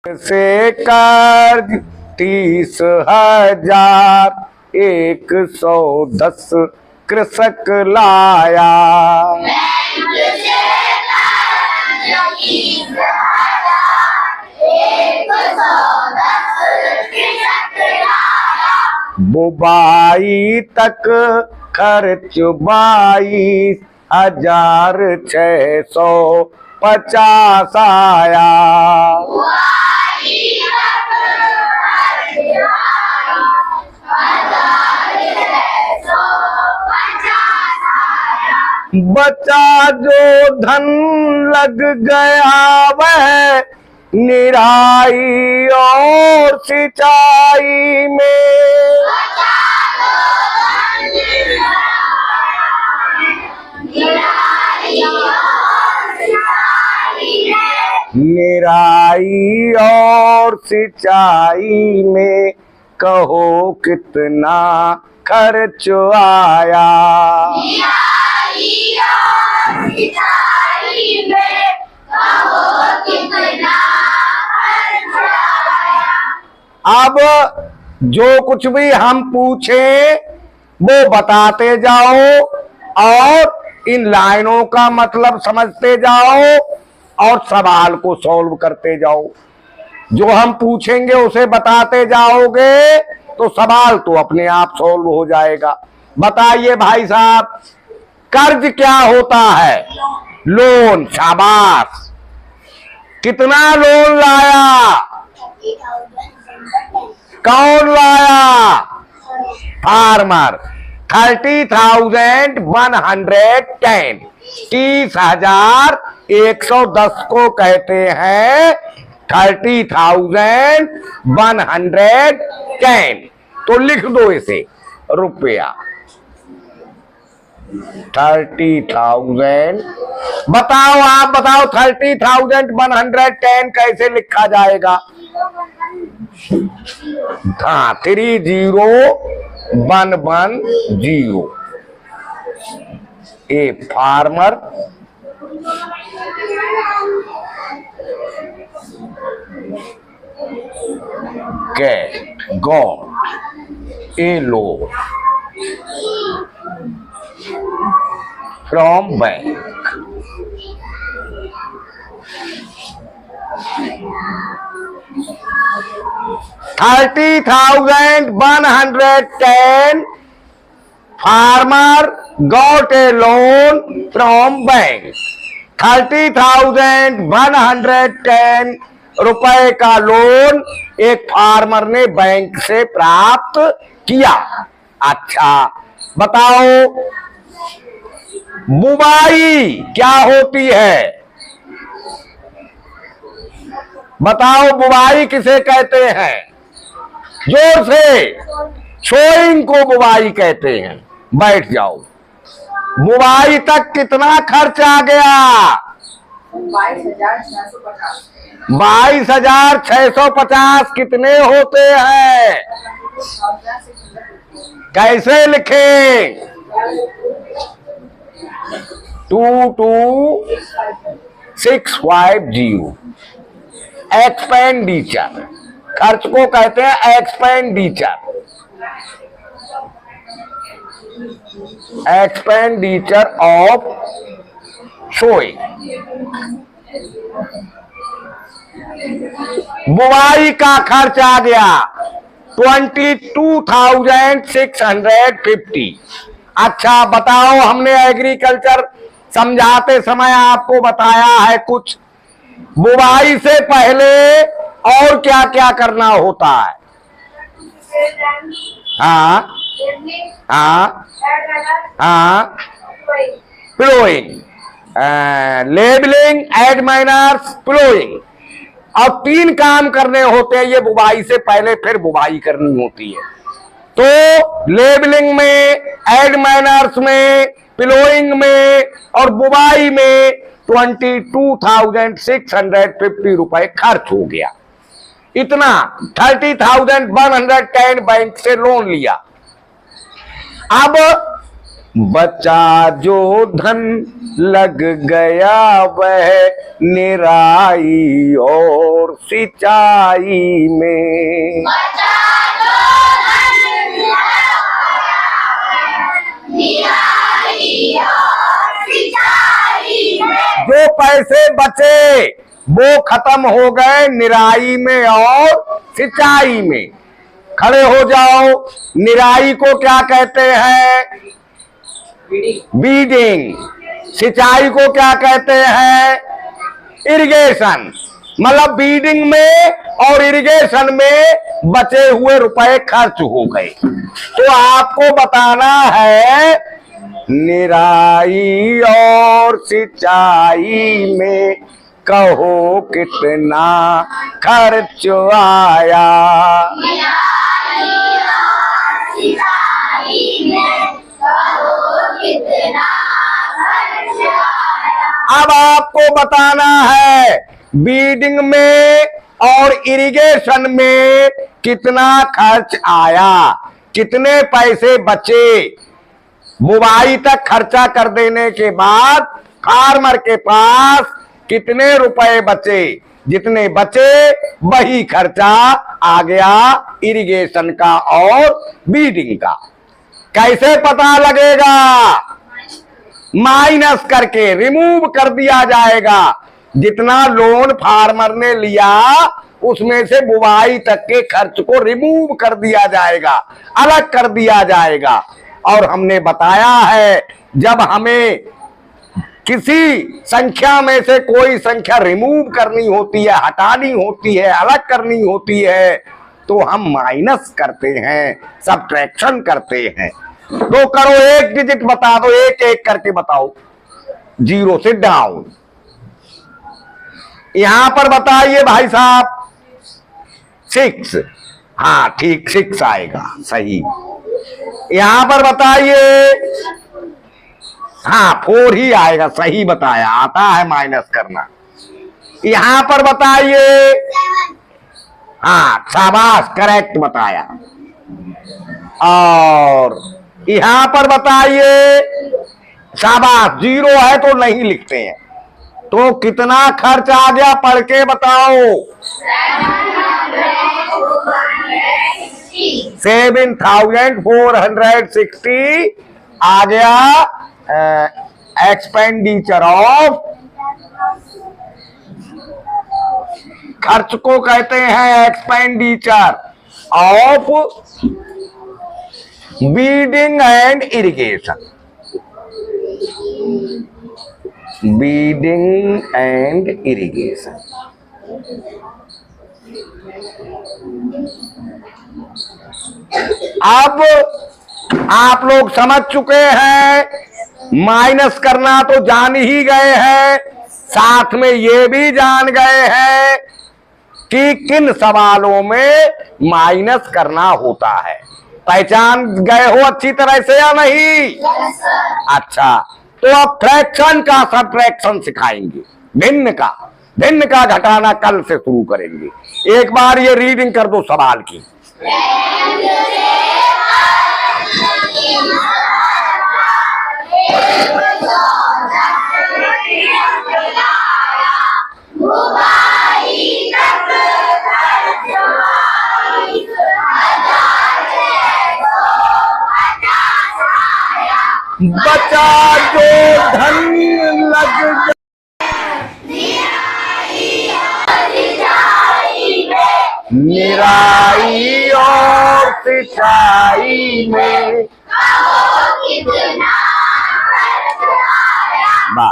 से कर्ज 30,110 कृषक लाया। बुबाई तक खर्च 22,650 आया। बचा जो धन लग गया वह निराई और सिंचाई में। निराई और सिंचाई में कहो कितना खर्च आया। अब जो कुछ भी हम पूछे वो बताते जाओ और इन लाइनों का मतलब समझते जाओ और सवाल को सॉल्व करते जाओ। जो हम पूछेंगे उसे बताते जाओगे तो सवाल तो अपने आप सॉल्व हो जाएगा। बताइए भाई साहब, कर्ज क्या होता है? लोन। शाबाश। कितना लोन लाया? कौन लाया? फार्मर। 30,110 30,110 को कहते हैं 30,110। तो लिख दो इसे रुपया। 30,000। बताओ, आप बताओ 30,110 कैसे लिखा जाएगा? हाँ, 30,110। A farmer get got a loan from bank. $30,110 farmer got a loan from bank। 30,110 रुपए का लोन एक फार्मर ने बैंक से प्राप्त किया। अच्छा बताओ, बुवाई क्या होती है? बताओ, बुवाई किसे कहते हैं? जोर से। सोइंग को बुवाई कहते हैं। बैठ जाओ। बुवाई तक कितना खर्च आ गया? 22,650। कितने होते हैं? कैसे लिखें? 22,650। एक्सपेंडिचर। खर्च को कहते हैं एक्सपेंडिचर। Expenditure of sowing. बुवाई का खर्च आ गया 22,650। अच्छा बताओ, हमने एग्रीकल्चर समझाते समय आपको बताया है कुछ, बुवाई से पहले और क्या क्या करना होता है? हाँ हाँ हाँ। Ploughing, labelling, add miners, ploughing. और 3 काम करने होते हैं ये बुवाई से पहले, फिर बुवाई करनी होती है। तो लेबलिंग में, एड माइनर्स में, प्लोइंग में और बुवाई में 22,650 रुपए खर्च हो गया। इतना 30,110 बैंक से लोन लिया। अब बचा जो धन लग गया वह निराई और सिंचाई में। बचा जो धन निराई और सिंचाई में। जो पैसे बचे वो खत्म हो गए निराई में और सिंचाई में। खड़े हो जाओ। निराई को क्या कहते हैं? बीडिंग। सिंचाई को क्या कहते हैं? इरिगेशन। मतलब बीडिंग में और इरिगेशन में बचे हुए रुपए खर्च हो गए। तो आपको बताना है निराई और सिंचाई में कहो कितना खर्च आया। अब आपको बताना है बीडिंग में और इरिगेशन में कितना खर्च आया, कितने पैसे बचे। बुवाई तक खर्चा कर देने के बाद फार्मर के पास कितने रुपए बचे। जितने बचे वही खर्चा आ गया इरिगेशन का और बीडिंग का। कैसे पता लगेगा? माइनस करके रिमूव कर दिया जाएगा। जितना लोन फार्मर ने लिया उसमें से बुवाई तक के खर्च को रिमूव कर दिया जाएगा, अलग कर दिया जाएगा। और हमने बताया है जब हमें किसी संख्या में से कोई संख्या रिमूव करनी होती है, हटानी होती है, अलग करनी होती है, तो हम माइनस करते हैं, सब्ट्रैक्शन करते हैं। तो करो, एक डिजिट बता दो, एक एक करके बताओ, 0 से डाउन। यहां पर बताइए भाई साहब, 6। हाँ ठीक, 6 आएगा, सही। यहां पर बताइए, हाँ 4 ही आएगा, सही बताया, आता है माइनस करना। यहां पर बताइए, हाँ शाबाश, करेक्ट बताया। और यहां पर बताइए, शाबाश, 0 है तो नहीं लिखते हैं। तो कितना खर्च आ गया पढ़ के बताओ। 7,460 आ गया एक्सपेंडिचर ऑफ। खर्च को कहते हैं expenditure of weeding and irrigation. Weeding and irrigation. अब आप लोग समझ चुके हैं, माइनस करना तो जान ही गए हैं, साथ में ये भी जान गए हैं कि किन सवालों में माइनस करना होता है। पहचान गए हो अच्छी तरह से या नहीं? अच्छा, तो अब फ्रैक्शन का सब्ट्रैक्शन सिखाएंगे। भिन्न का घटाना कल से शुरू करेंगे। एक बार ये रीडिंग कर दो सवाल की। बचा जो धन लग निराई और सिंचाई में। बा